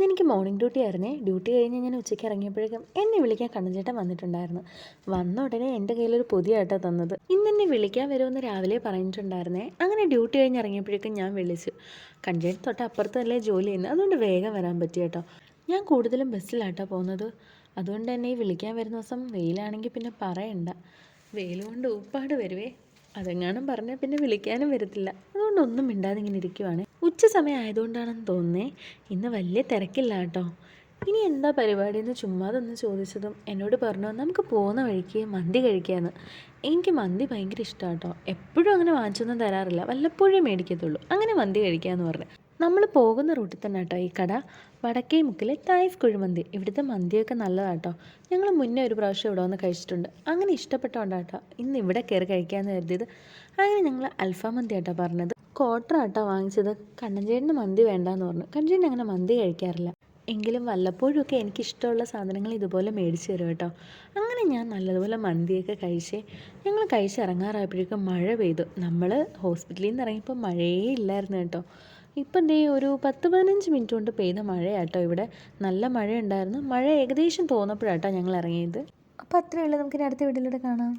ഇന്നെനിക്ക് morning duty ആയിരുന്നേ. Duty കഴിഞ്ഞ് ഞാൻ ഉച്ചയ്ക്ക് ഇറങ്ങിയപ്പോഴേക്കും എന്നെ വിളിക്കാൻ കണ്ണൻചേട്ടൻ വന്നിട്ടുണ്ടായിരുന്നു. വന്ന ഉടനെ എൻ്റെ കയ്യിലൊരു പൊതി ആട്ടോ തന്നത്. ഇന്നെന്നെ വിളിക്കാൻ വരുമെന്ന് രാവിലെ പറഞ്ഞിട്ടുണ്ടായിരുന്നേ. അങ്ങനെ ഡ്യൂട്ടി കഴിഞ്ഞ് ഇറങ്ങിയപ്പോഴേക്കും ഞാൻ വിളിച്ചു. കണ്ണൻചേട്ടൻ തൊട്ട് അപ്പുറത്തല്ലേ ജോലി ചെയ്യുന്നത്, അതുകൊണ്ട് വേഗം വരാൻ പറ്റി കേട്ടോ. ഞാൻ കൂടുതലും ബസ്സിലാട്ടോ പോകുന്നത്. അതുകൊണ്ട് തന്നെ ഈ വിളിക്കാൻ വരുന്ന ദിവസം വെയിലാണെങ്കിൽ പിന്നെ പറയണ്ട. വെയിൽ കൊണ്ട് ഊപ്പാട് വരുവേ. അതെങ്ങാനും പറഞ്ഞാൽ പിന്നെ വിളിക്കാനും വരത്തില്ല. അതുകൊണ്ട് ഒന്നും മിണ്ടാതെ ഇങ്ങനെ ഇരിക്കുവാണ്. ഉച്ച സമയം ആയതുകൊണ്ടാണെന്ന് തോന്നുന്നേ. ഇന്ന് വലിയ തിരക്കില്ല കേട്ടോ. ഇനി എന്താ പരിപാടി എന്ന് ചുമ്മാതൊന്ന് ചോദിച്ചതും എന്നോട് പറഞ്ഞു നമുക്ക് പോകുന്ന വഴിക്ക് മന്തി കഴിക്കാമെന്ന്. എനിക്ക് മന്തി ഭയങ്കര ഇഷ്ടമാണ് കേട്ടോ. എപ്പോഴും അങ്ങനെ വാങ്ങിച്ചൊന്നും തരാറില്ല, വല്ലപ്പോഴേ മേടിക്കത്തുള്ളൂ. അങ്ങനെ മന്തി കഴിക്കാമെന്ന് പറഞ്ഞു. നമ്മൾ പോകുന്ന റൂട്ടിൽ തന്നെ കേട്ടോ ഈ കട. വടക്കേ മുക്കിലെ തായ്സ് കുഴിമന്തി. ഇവിടുത്തെ മന്തിയൊക്കെ നല്ലതാട്ടോ. ഞങ്ങൾ മുന്നേ ഒരു പ്രാവശ്യം ഇവിടെ വന്ന് കഴിച്ചിട്ടുണ്ട്. അങ്ങനെ ഇഷ്ടപ്പെട്ടോണ്ടാട്ടോ ഇന്ന് ഇവിടെ കയറി കഴിക്കാമെന്ന് കരുതിയത്. അങ്ങനെ ഞങ്ങൾ അൽഫാം മന്തി ആട്ടോ പറഞ്ഞത്. ക്വാർട്ടർ ആട്ടോ വാങ്ങിച്ചത്. കണ്ണൻചേട്ടന് മന്തി വേണ്ടാന്ന് പറഞ്ഞു. കണ്ണൻചേട്ടൻ അങ്ങനെ മന്തി കഴിക്കാറില്ല. എങ്കിലും വല്ലപ്പോഴുമൊക്കെ എനിക്കിഷ്ടമുള്ള സാധനങ്ങൾ ഇതുപോലെ മേടിച്ച് തരും കേട്ടോ. അങ്ങനെ ഞാൻ നല്ലതുപോലെ മന്തിയൊക്കെ കഴിച്ചേ. ഞങ്ങൾ കഴിച്ചിറങ്ങാറായപ്പോഴേക്കും മഴ പെയ്തു. നമ്മൾ ഹോസ്പിറ്റലിൽ നിന്ന് ഇറങ്ങിയപ്പോൾ മഴയേ ഇല്ലായിരുന്നു കേട്ടോ. ഇപ്പം ദേ ഒരു 10-15 മിനിറ്റ് കൊണ്ട് പെയ്ത മഴയാട്ടോ ഇവിടെ. നല്ല മഴയുണ്ടായിരുന്നു. മഴ ഏകദേശം തോന്നപ്പോഴാട്ടോ ഞങ്ങൾ ഇറങ്ങിയത്. അപ്പോൾ അത്രയേ ഉള്ളൂ. നമുക്കിനി അടുത്ത വീഡിയോയിലൂടെ കാണാം.